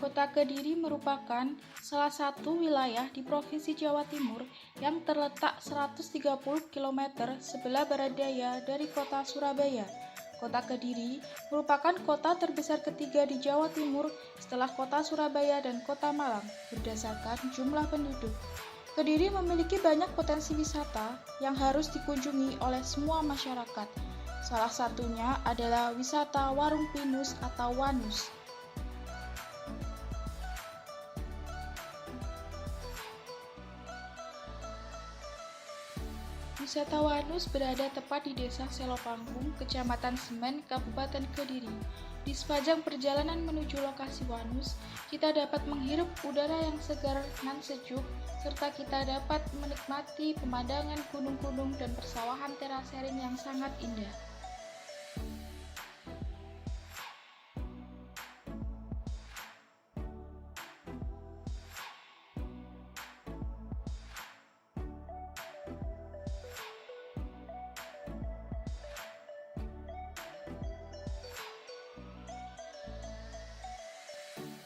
Kota Kediri merupakan salah satu wilayah di Provinsi Jawa Timur yang terletak 130 km sebelah barat daya dari kota Surabaya. Kota Kediri merupakan kota terbesar ketiga di Jawa Timur setelah kota Surabaya dan kota Malang berdasarkan jumlah penduduk. Kediri memiliki banyak potensi wisata yang harus dikunjungi oleh semua masyarakat. Salah satunya adalah wisata Warung Pinus atau Wanus. Wisata Wanus berada tepat di Desa Selopanggung, Kecamatan Semen, Kabupaten Kediri. Di sepanjang perjalanan menuju lokasi Wanus, kita dapat menghirup udara yang segar dan sejuk, serta kita dapat menikmati pemandangan gunung-gunung dan persawahan terasering yang sangat indah.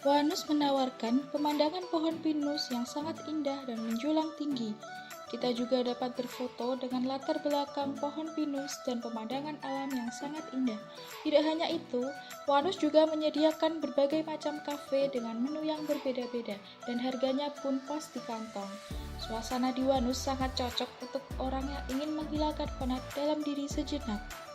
Wanus menawarkan pemandangan pohon pinus yang sangat indah dan menjulang tinggi. Kita juga dapat berfoto dengan latar belakang pohon pinus dan pemandangan alam yang sangat indah. Tidak hanya itu, Wanus juga menyediakan berbagai macam kafe dengan menu yang berbeda-beda dan harganya pun pas di kantong. Suasana di Wanus sangat cocok untuk orang yang ingin menghilangkan penat dalam diri sejenak.